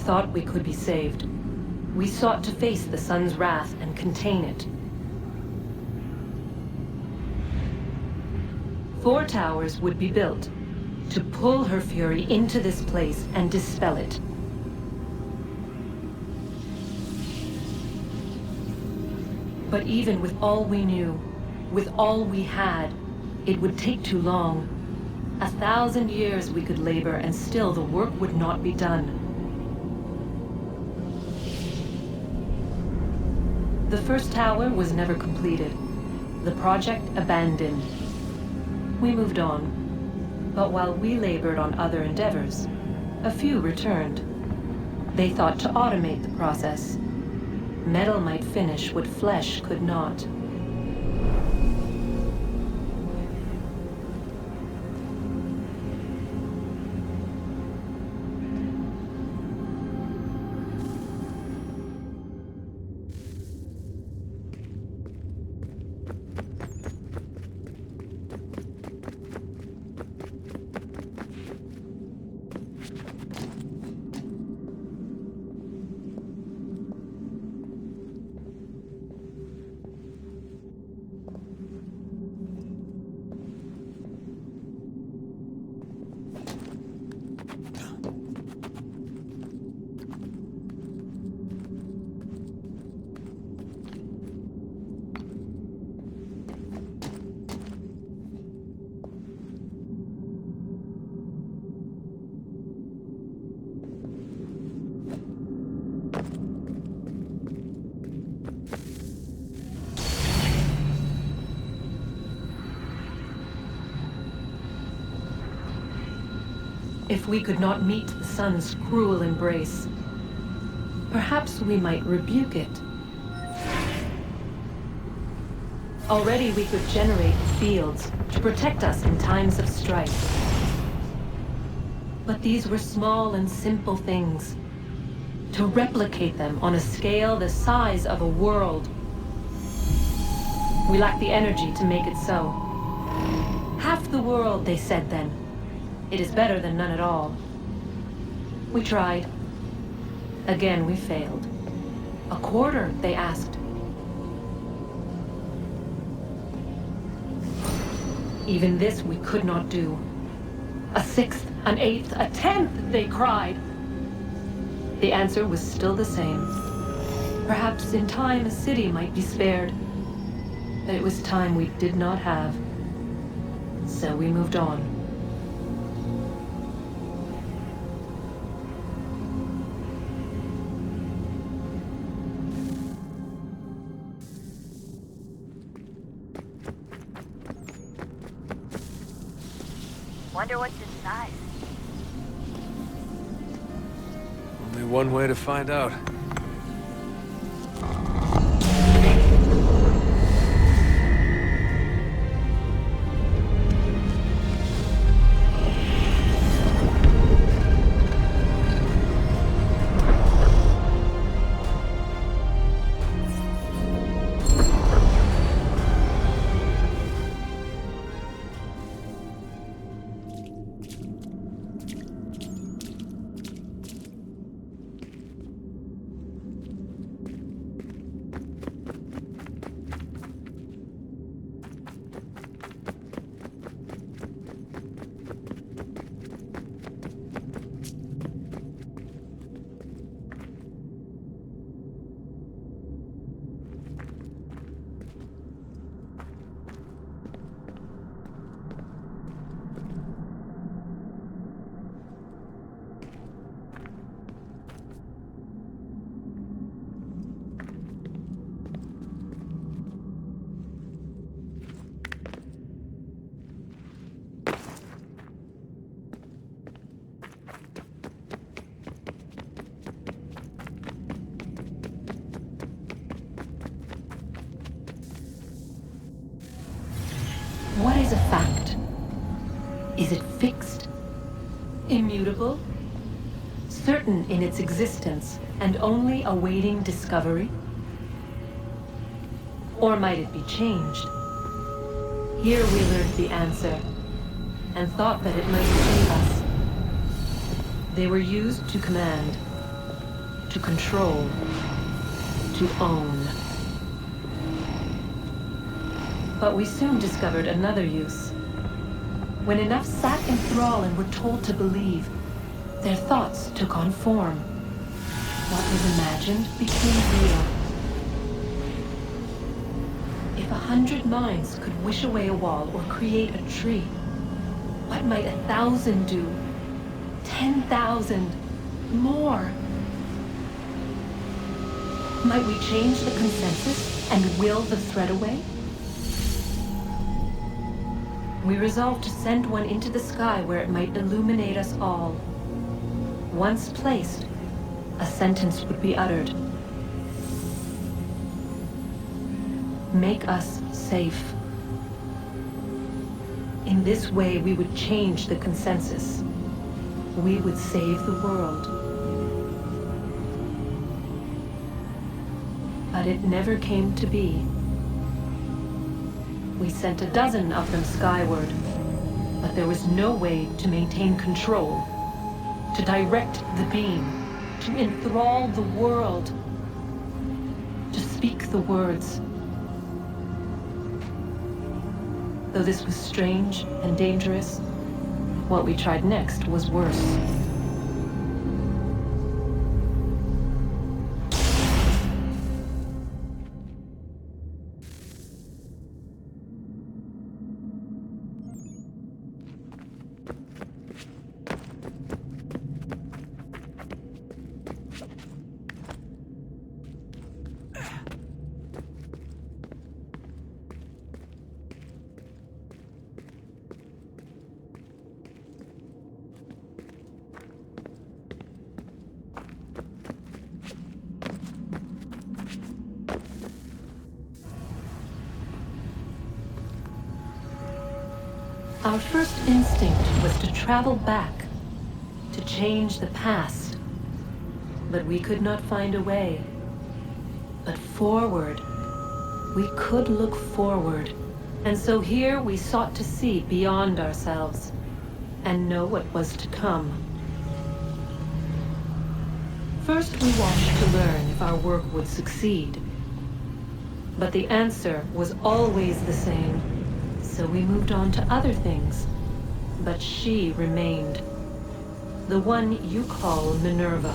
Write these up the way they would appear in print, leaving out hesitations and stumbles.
thought we could be saved. We sought to face the sun's wrath and contain it. 4 towers would be built to pull her fury into this place and dispel it. But even with all we knew, with all we had, it would take too long. 1,000 years we could labor and still the work would not be done. The first tower was never completed. The project abandoned. We moved on. But while we labored on other endeavors, a few returned. They thought to automate the process. Metal might finish what flesh could not. If we could not meet the sun's cruel embrace, perhaps we might rebuke it. Already we could generate fields to protect us in times of strife. But these were small and simple things. To replicate them on a scale the size of a world, we lack the energy to make it so. Half the world, they said then. It is better than none at all. We tried. Again, we failed. A quarter, they asked. Even this we could not do. A sixth, an eighth, a tenth, they cried. The answer was still the same. Perhaps in time a city might be spared. But it was time we did not have. So we moved on. Wonder what's inside. Only one way to find out. What is a fact? Is it fixed? Immutable? Certain in its existence and only awaiting discovery? Or might it be changed? Here we learned the answer and thought that it might save us. They were used to command, to control, to own. But we soon discovered another use. When enough sat in thrall and were told to believe, their thoughts took on form. What was imagined became real. If 100 minds could wish away a wall or create a tree, what might 1,000 do? 10,000? More? Might we change the consensus and will the threat away? We resolved to send one into the sky where it might illuminate us all. Once placed, a sentence would be uttered. Make us safe. In this way, we would change the consensus. We would save the world. But it never came to be. We sent a dozen of them skyward, but there was no way to maintain control, to direct the beam, to enthrall the world, to speak the words. Though this was strange and dangerous, what we tried next was worse. Our first instinct was to travel back, to change the past. But we could not find a way. But forward, we could look forward. And so here we sought to see beyond ourselves and know what was to come. First, we watched to learn if our work would succeed. But the answer was always the same. So we moved on to other things. But she remained. The one you call Minerva.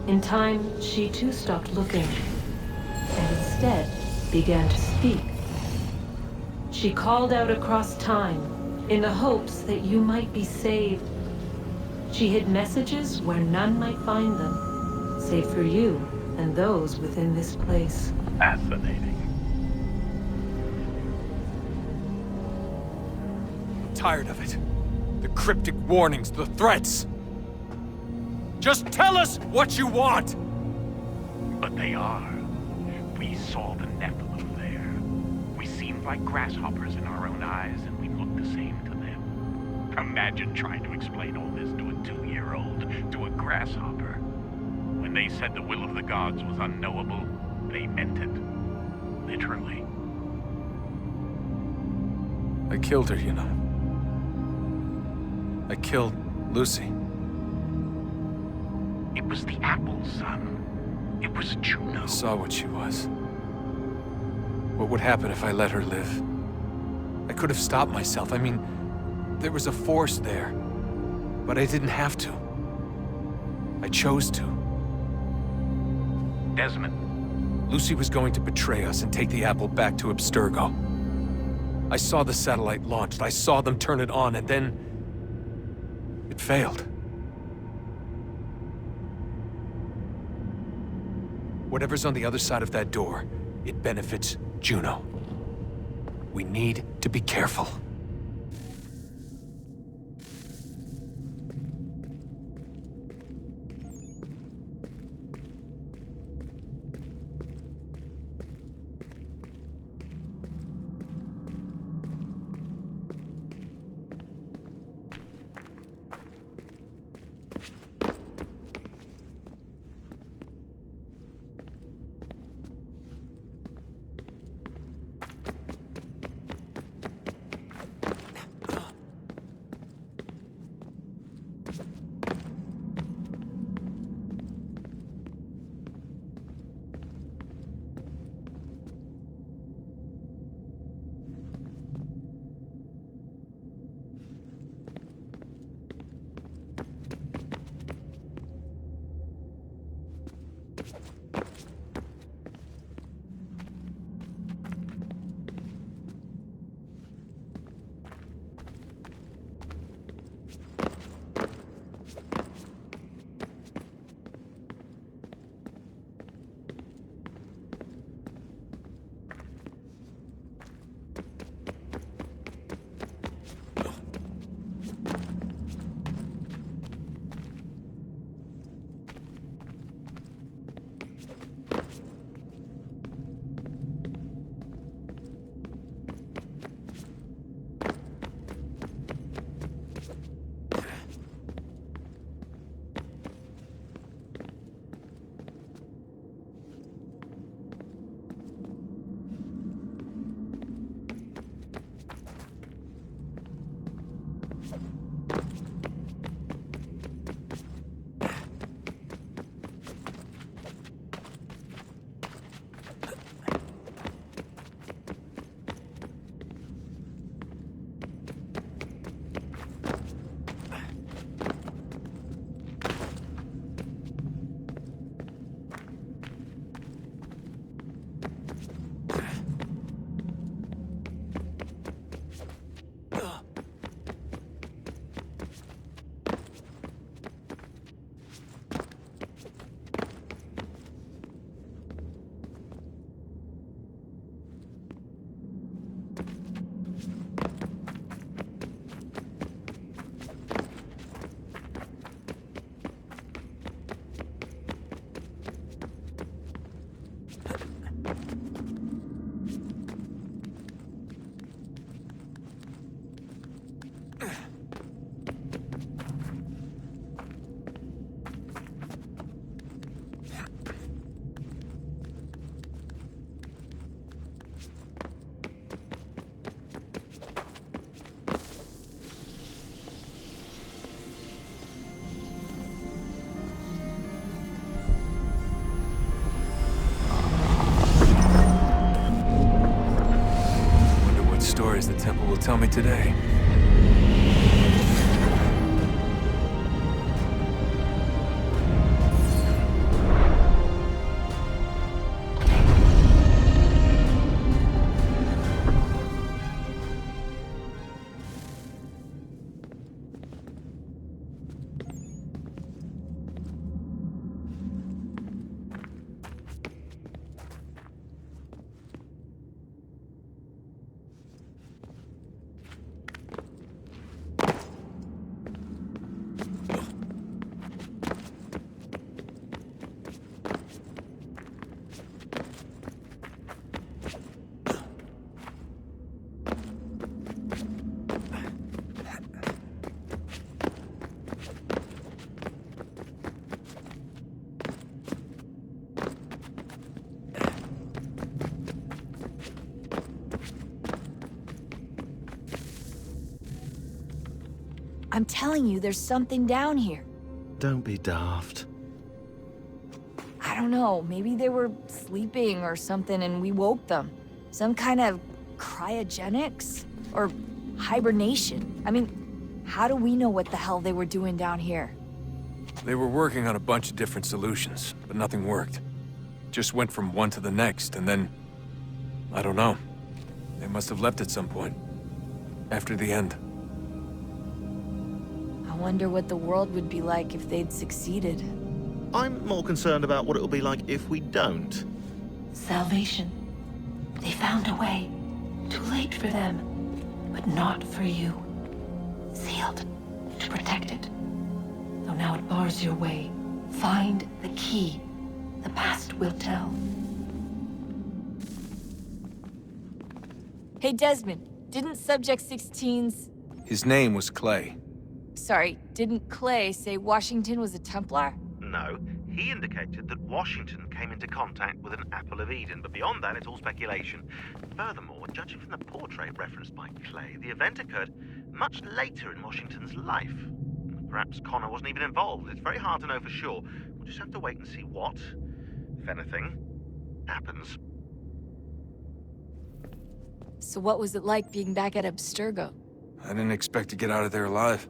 In time, she too stopped looking, and instead began to speak. She called out across time, in the hopes that you might be saved. She hid messages where none might find them, save for you and those within this place. Fascinating. Tired of it. The cryptic warnings, the threats. Just tell us what you want! But they are. We saw the Nephilim there. We seemed like grasshoppers in our own eyes, and we looked the same to them. Imagine trying to explain all this to a 2-year-old, to a grasshopper. When they said the will of the gods was unknowable, they meant it. Literally. I killed her, you know. I killed Lucy. It was the apple, son. It was Juno. I saw what she was. What would happen if I let her live? I could have stopped myself. I mean, there was a force there. But I didn't have to. I chose to. Desmond. Lucy was going to betray us and take the apple back to Abstergo. I saw the satellite launched. I saw them turn it on, and then it failed. Whatever's on the other side of that door, it benefits Juno. We need to be careful. temple will tell me today. I'm telling you, there's something down here. Don't be daft. I don't know, maybe they were sleeping or something and we woke them. Some kind of cryogenics? Or hibernation? I mean, how do we know what the hell they were doing down here? They were working on a bunch of different solutions, but nothing worked. Just went from one to the next, and then... I don't know. They must have left at some point. After the end. I wonder what the world would be like if they'd succeeded. I'm more concerned about what it'll be like if we don't. Salvation. They found a way. Too late for them, but not for you. Sealed to protect it. Though now it bars your way. Find the key. The past will tell. Hey Desmond, didn't Subject 16's... His name was Clay. Sorry, didn't Clay say Washington was a Templar? No, he indicated that Washington came into contact with an Apple of Eden, but beyond that, it's all speculation. Furthermore, judging from the portrait referenced by Clay, the event occurred much later in Washington's life. Perhaps Connor wasn't even involved. It's very hard to know for sure. We'll just have to wait and see what, if anything, happens. So what was it like being back at Abstergo? I didn't expect to get out of there alive.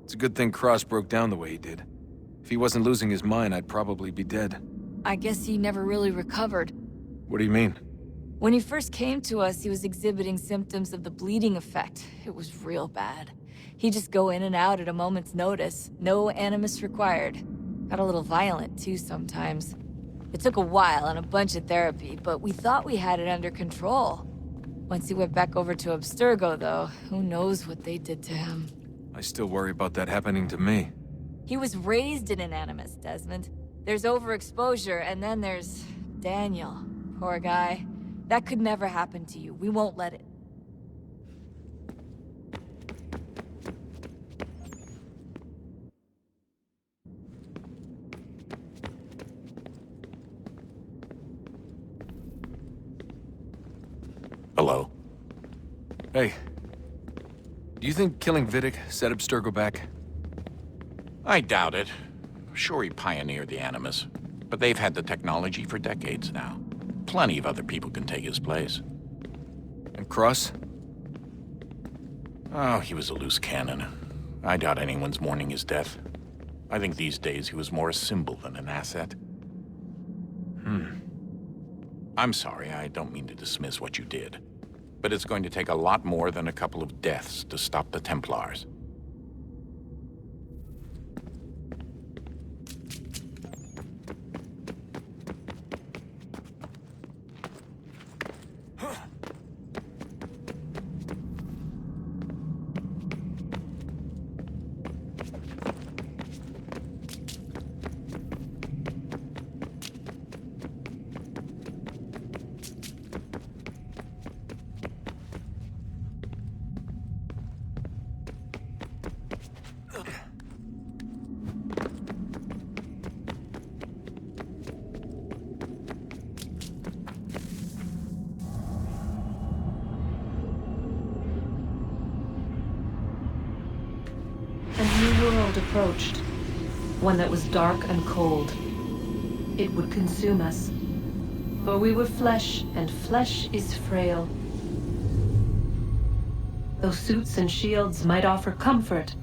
It's a good thing Cross broke down the way he did. If he wasn't losing his mind, I'd probably be dead. I guess he never really recovered. What do you mean? When he first came to us, he was exhibiting symptoms of the bleeding effect. It was real bad. He'd just go in and out at a moment's notice. No animus required. Got a little violent, too, sometimes. It took a while and a bunch of therapy, but we thought we had it under control. Once he went back over to Abstergo, though, who knows what they did to him. I still worry about that happening to me. He was raised in an animus, Desmond. There's overexposure, and then there's Daniel. Poor guy. That could never happen to you. We won't let it. Hello? Hey. Do you think killing Vidic set Abstergo back? I doubt it. Sure, he pioneered the Animus, but they've had the technology for decades now. Plenty of other people can take his place. And Cross? Oh, he was a loose cannon. I doubt anyone's mourning his death. I think these days he was more a symbol than an asset. I'm sorry, I don't mean to dismiss what you did. But it's going to take a lot more than a couple of deaths to stop the Templars. A new world approached. One that was dark and cold. It would consume us. For we were flesh, and flesh is frail. Though suits and shields might offer comfort,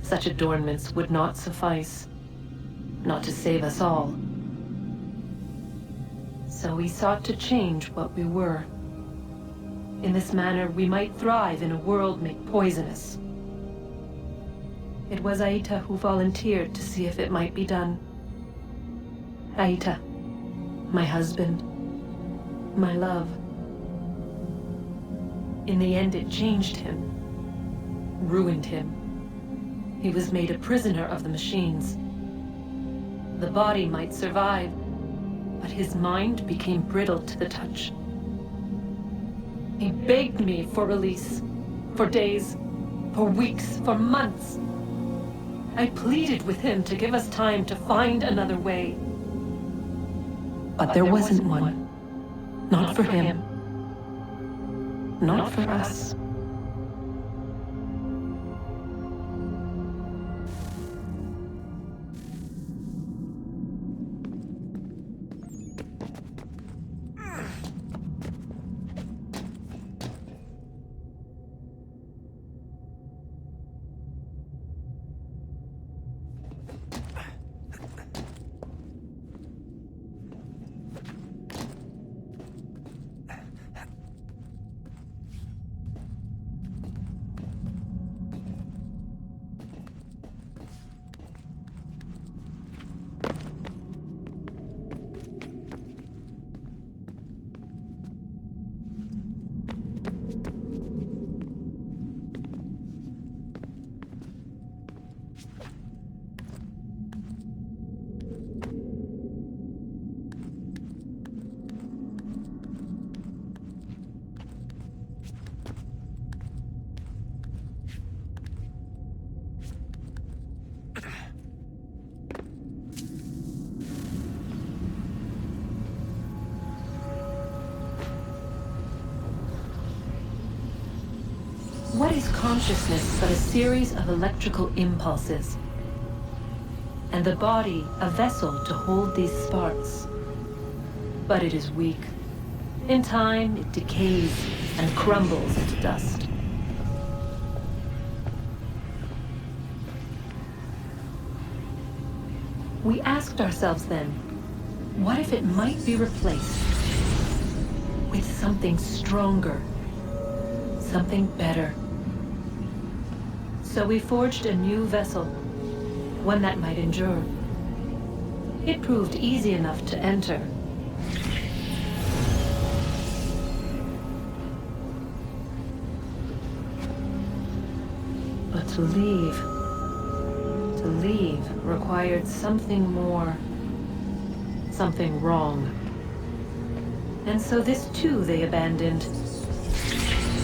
such adornments would not suffice. Not to save us all. So we sought to change what we were. In this manner, we might thrive in a world made poisonous. It was Aita who volunteered to see if it might be done. Aita, my husband, my love. In the end, it changed him, ruined him. He was made a prisoner of the machines. The body might survive, but his mind became brittle to the touch. He begged me for release, for days, for weeks, for months. I pleaded with him to give us time to find another way. But there wasn't one. Not for him. Not for us. What is consciousness but a series of electrical impulses? And the body a vessel to hold these sparks. But it is weak. In time, it decays and crumbles into dust. We asked ourselves then, what if it might be replaced with something stronger, something better? So we forged a new vessel, one that might endure. It proved easy enough to enter. But to leave required something more, something wrong. And so this too they abandoned.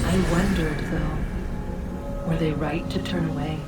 I wondered, though, were they right to turn away?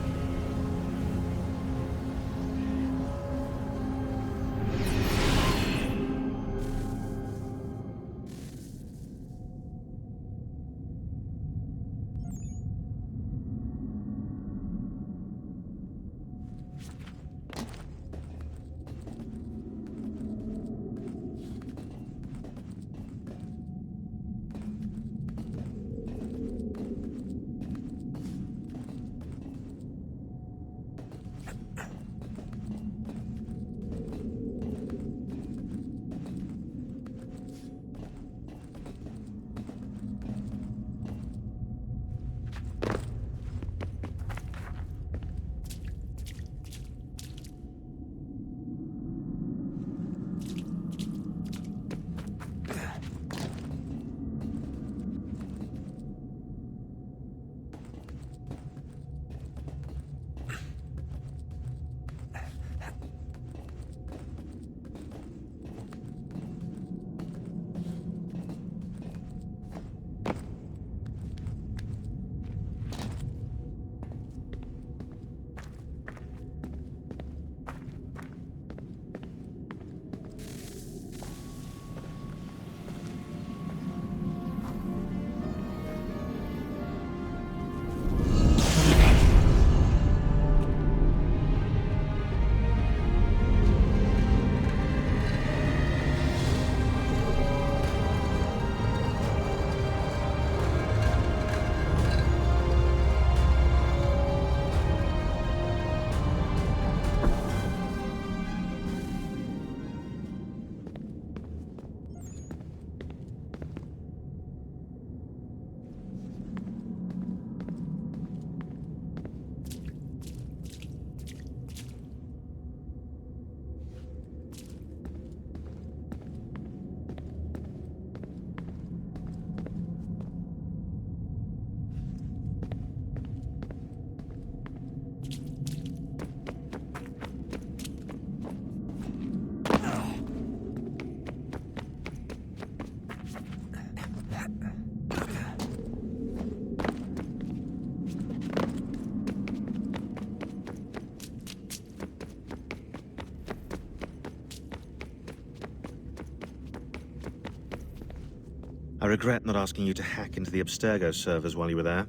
I regret not asking you to hack into the Abstergo servers while you were there.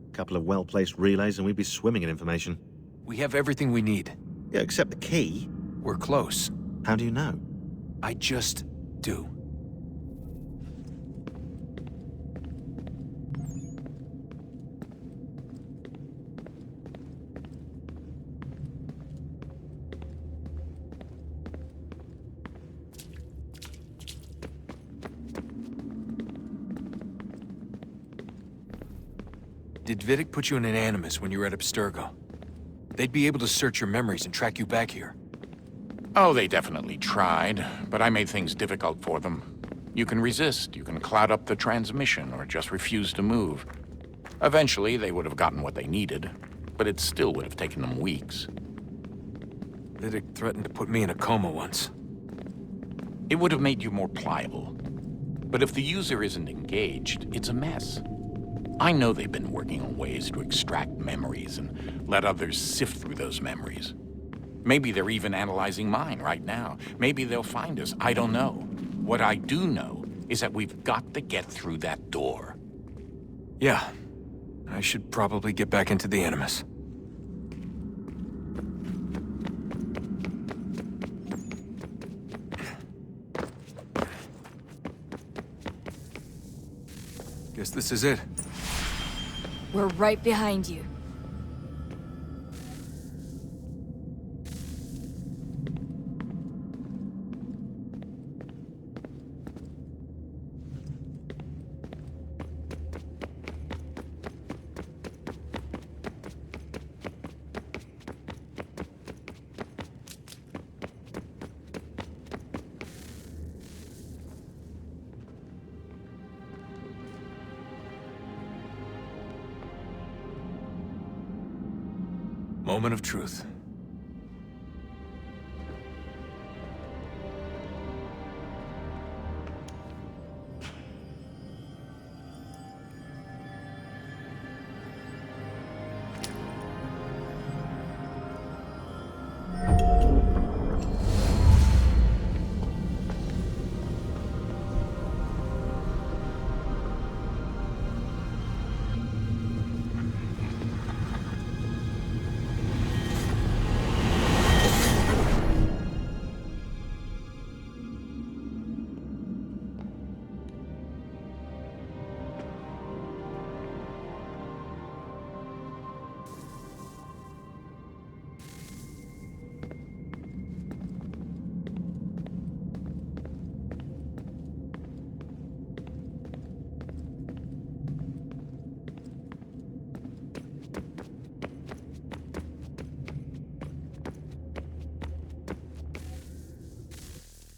A couple of well-placed relays and we'd be swimming in information. We have everything we need. Yeah, except the key. We're close. How do you know? I just do. Did Vidic put you in an Animus when you were at Abstergo? They'd be able to search your memories and track you back here. Oh, they definitely tried, but I made things difficult for them. You can resist, you can cloud up the transmission, or just refuse to move. Eventually, they would have gotten what they needed, but it still would have taken them weeks. Vidic threatened to put me in a coma once. It would have made you more pliable. But if the user isn't engaged, it's a mess. I know they've been working on ways to extract memories and let others sift through those memories. Maybe they're even analyzing mine right now. Maybe they'll find us. I don't know. What I do know is that we've got to get through that door. Yeah. I should probably get back into the Animus. Guess this is it. We're right behind you. Moment of truth.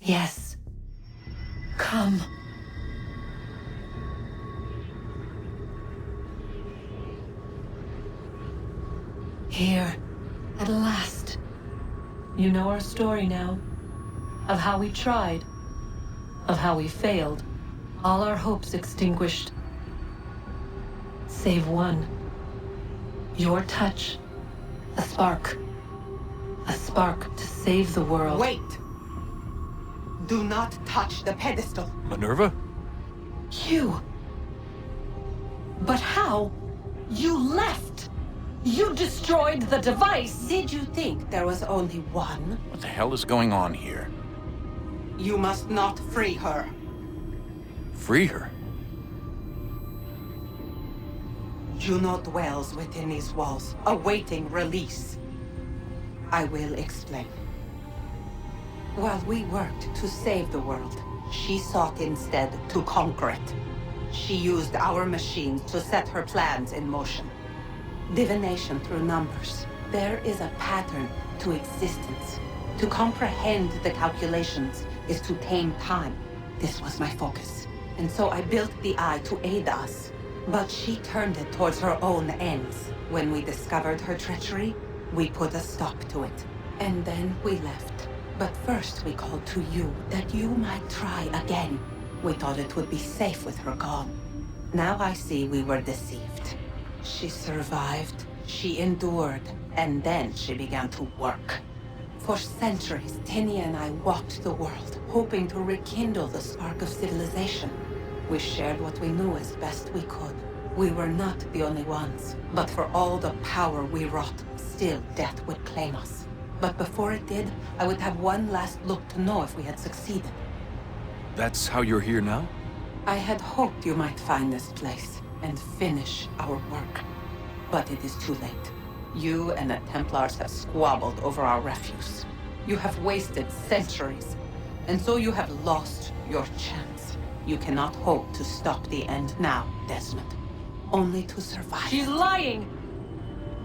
Yes. Come. Here, at last. You know our story now. Of how we tried. Of how we failed. All our hopes extinguished. Save one. Your touch. A spark. A spark to save the world. Wait! Do not touch the pedestal. Minerva? You. But how? You left! You destroyed the device! Did you think there was only one? What the hell is going on here? You must not free her. Free her? Juno dwells within these walls, awaiting release. I will explain. While we worked to save the world, she sought instead to conquer it. She used our machines to set her plans in motion. Divination through numbers. There is a pattern to existence. To comprehend the calculations is to tame time. This was my focus. And so I built the Eye to aid us. But she turned it towards her own ends. When we discovered her treachery, we put a stop to it. And then we left. But first we called to you, that you might try again. We thought it would be safe with her gone. Now I see we were deceived. She survived, she endured, and then she began to work. For centuries, Tinia and I walked the world, hoping to rekindle the spark of civilization. We shared what we knew as best we could. We were not the only ones, but for all the power we wrought, still death would claim us. But before it did, I would have one last look to know if we had succeeded. That's how you're here now? I had hoped you might find this place and finish our work. But it is too late. You and the Templars have squabbled over our refuse. You have wasted centuries, and so you have lost your chance. You cannot hope to stop the end now, Desmond. Only to survive. She's lying!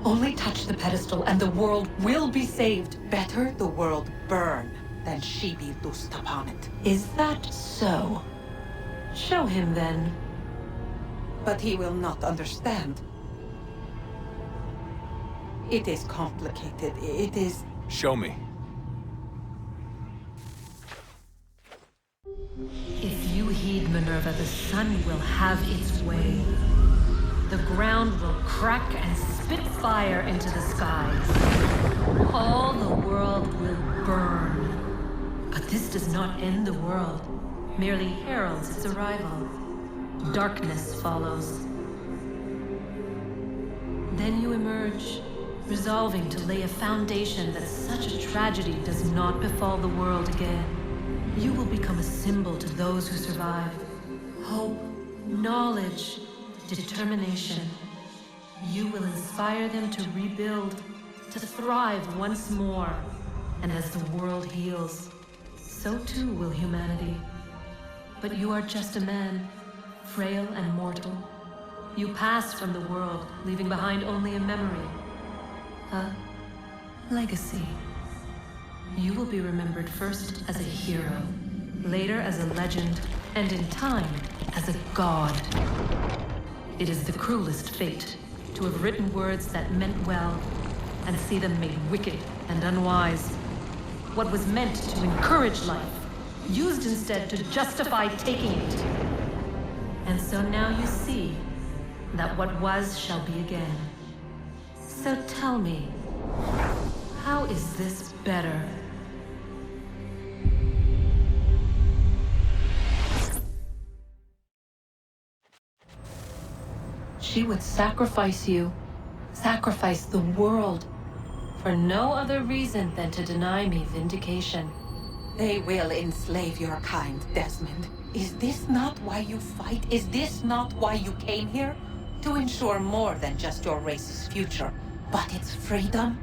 Only touch the pedestal and the world will be saved. Better the world burn than she be loosed upon it. Is that so? Show him then. But he will not understand. It is complicated. It is... Show me. If you heed Minerva, the sun will have its way. The ground will crack and spit fire into the skies. All the world will burn. But this does not end the world, merely heralds its arrival. Darkness follows. Then you emerge, resolving to lay a foundation that such a tragedy does not befall the world again. You will become a symbol to those who survive. Hope, knowledge, determination. You will inspire them to rebuild, to thrive once more. And as the world heals, so too will humanity. But you are just a man, frail and mortal. You pass from the world, leaving behind only a memory. A legacy. You will be remembered first as a hero, later as a legend, and in time, as a god. It is the cruelest fate, to have written words that meant well, and see them made wicked and unwise. What was meant to encourage life, used instead to justify taking it. And so now you see that what was shall be again. So tell me, how is this better? She would sacrifice you, sacrifice the world, for no other reason than to deny me vindication. They will enslave your kind, Desmond. Is this not why you fight? Is this not why you came here? To ensure more than just your race's future, but its freedom?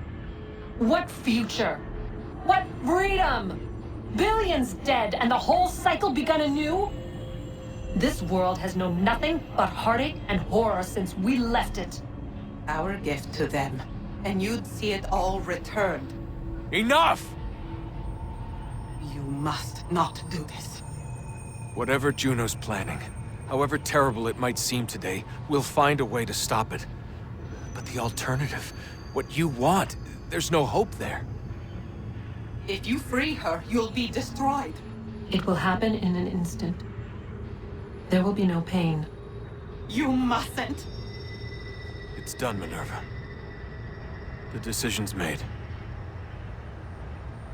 What future? What freedom? Billions dead and the whole cycle begun anew? This world has known nothing but heartache and horror since we left it. Our gift to them, and you'd see it all returned. Enough! You must not do this. Whatever Juno's planning, however terrible it might seem today, we'll find a way to stop it. But the alternative, what you want, there's no hope there. If you free her, you'll be destroyed. It will happen in an instant. There will be no pain. You mustn't. It's done, Minerva. The decision's made.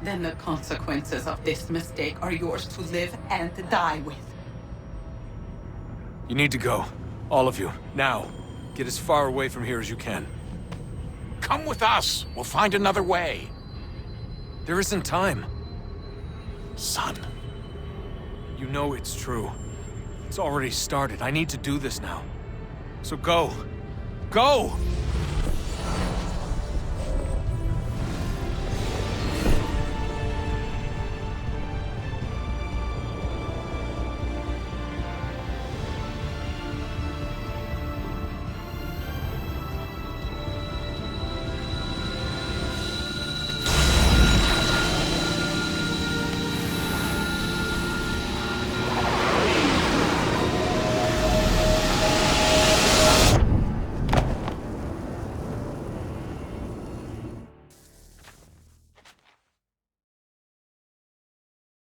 Then the consequences of this mistake are yours to live and die with. You need to go. All of you. Now. Get as far away from here as you can. Come with us. We'll find another way. There isn't time. Son. You know it's true. It's already started. I need to do this now. So go. Go!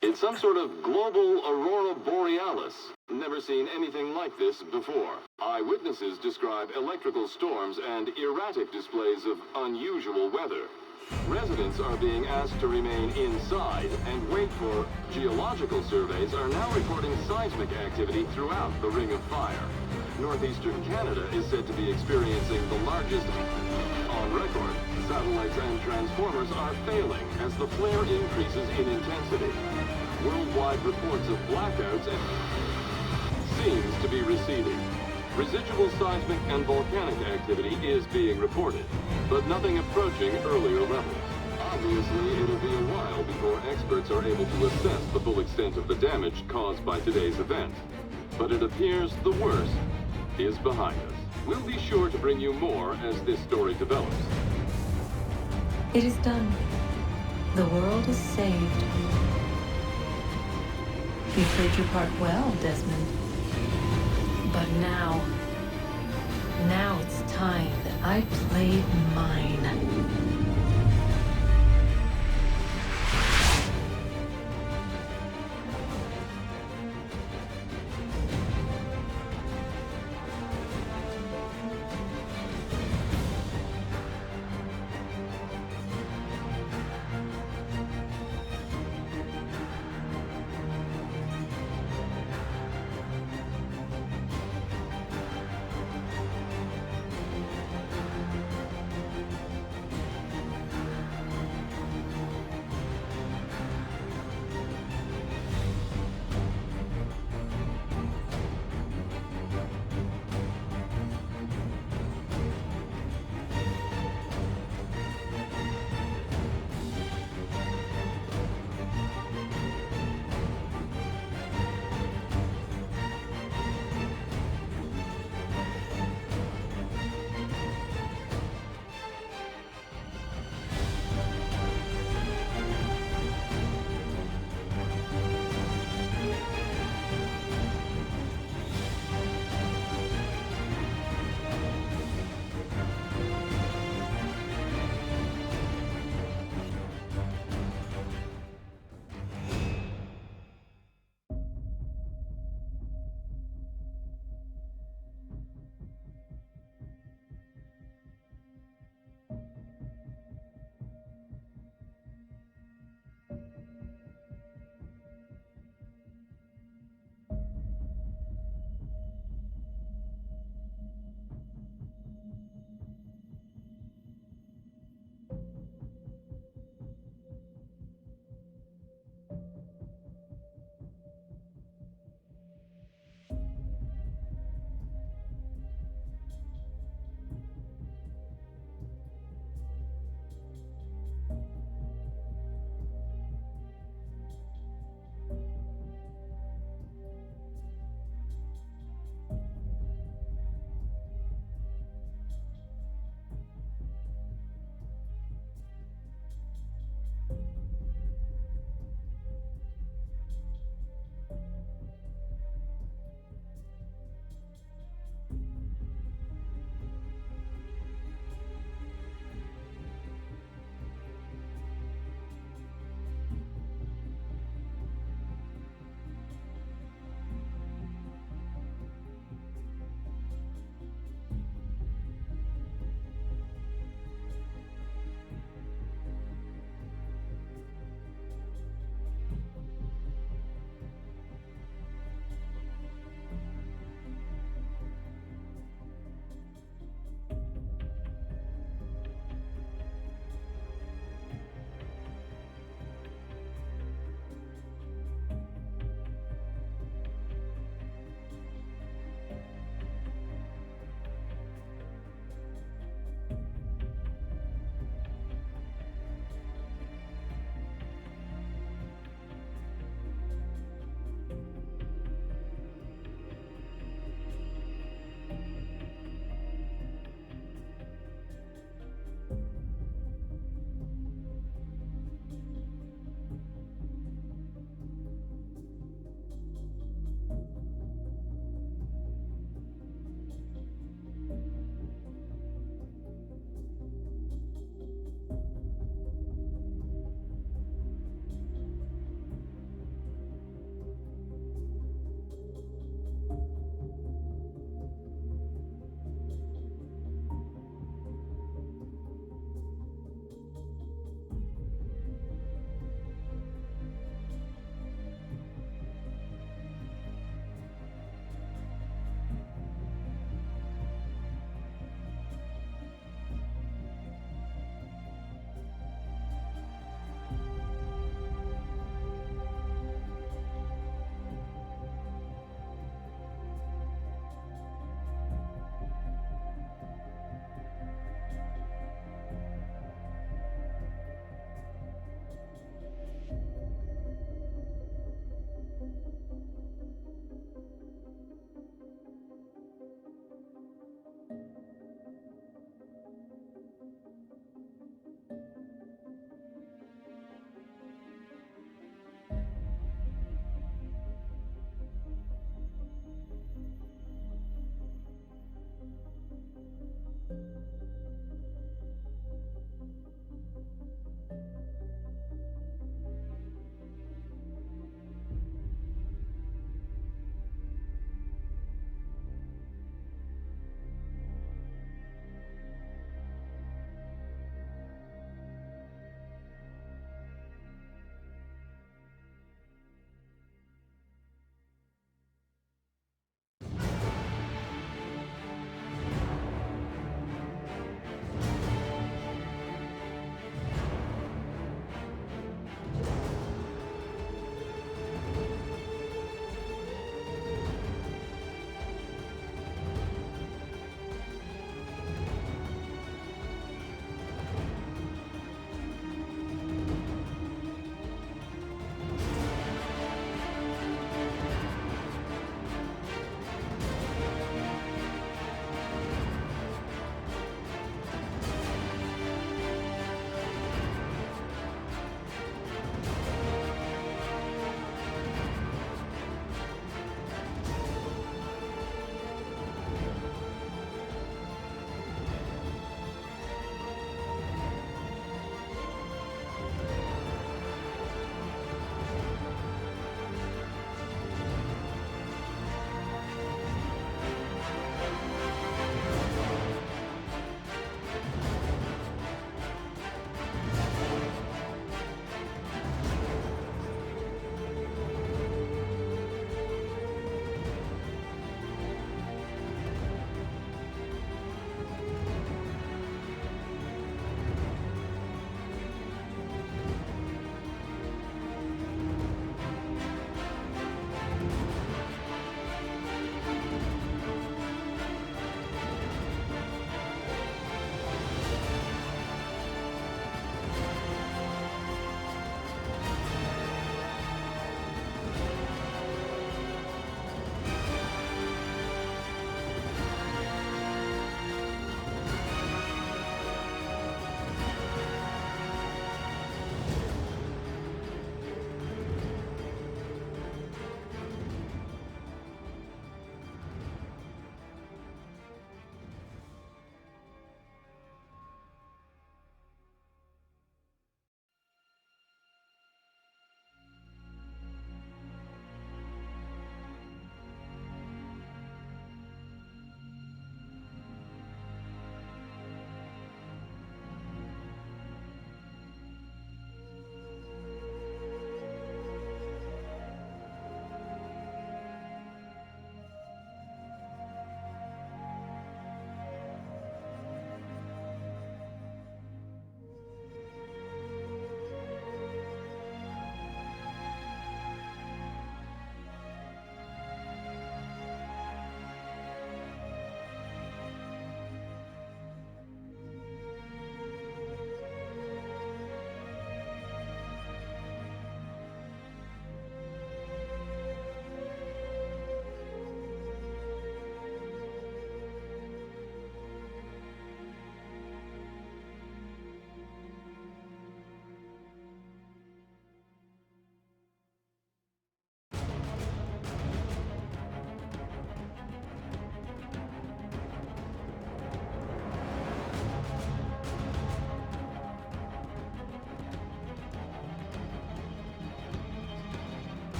It's some sort of global aurora borealis. Never seen anything like this before. Eyewitnesses describe electrical storms and erratic displays of unusual weather. Residents are being asked to remain inside and wait for geological surveys are now reporting seismic activity throughout the Ring of Fire. Northeastern Canada is said to be experiencing the largest on record. Satellites and transformers are failing as the flare increases in intensity. Worldwide reports of blackouts seems to be receding. Residual seismic and volcanic activity is being reported, but nothing approaching earlier levels. Obviously, it'll be a while before experts are able to assess the full extent of the damage caused by today's event. But it appears the worst is behind us. We'll be sure to bring you more as this story develops. It is done. The world is saved. You played your part well, Desmond. But now it's time that I played mine.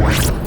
What?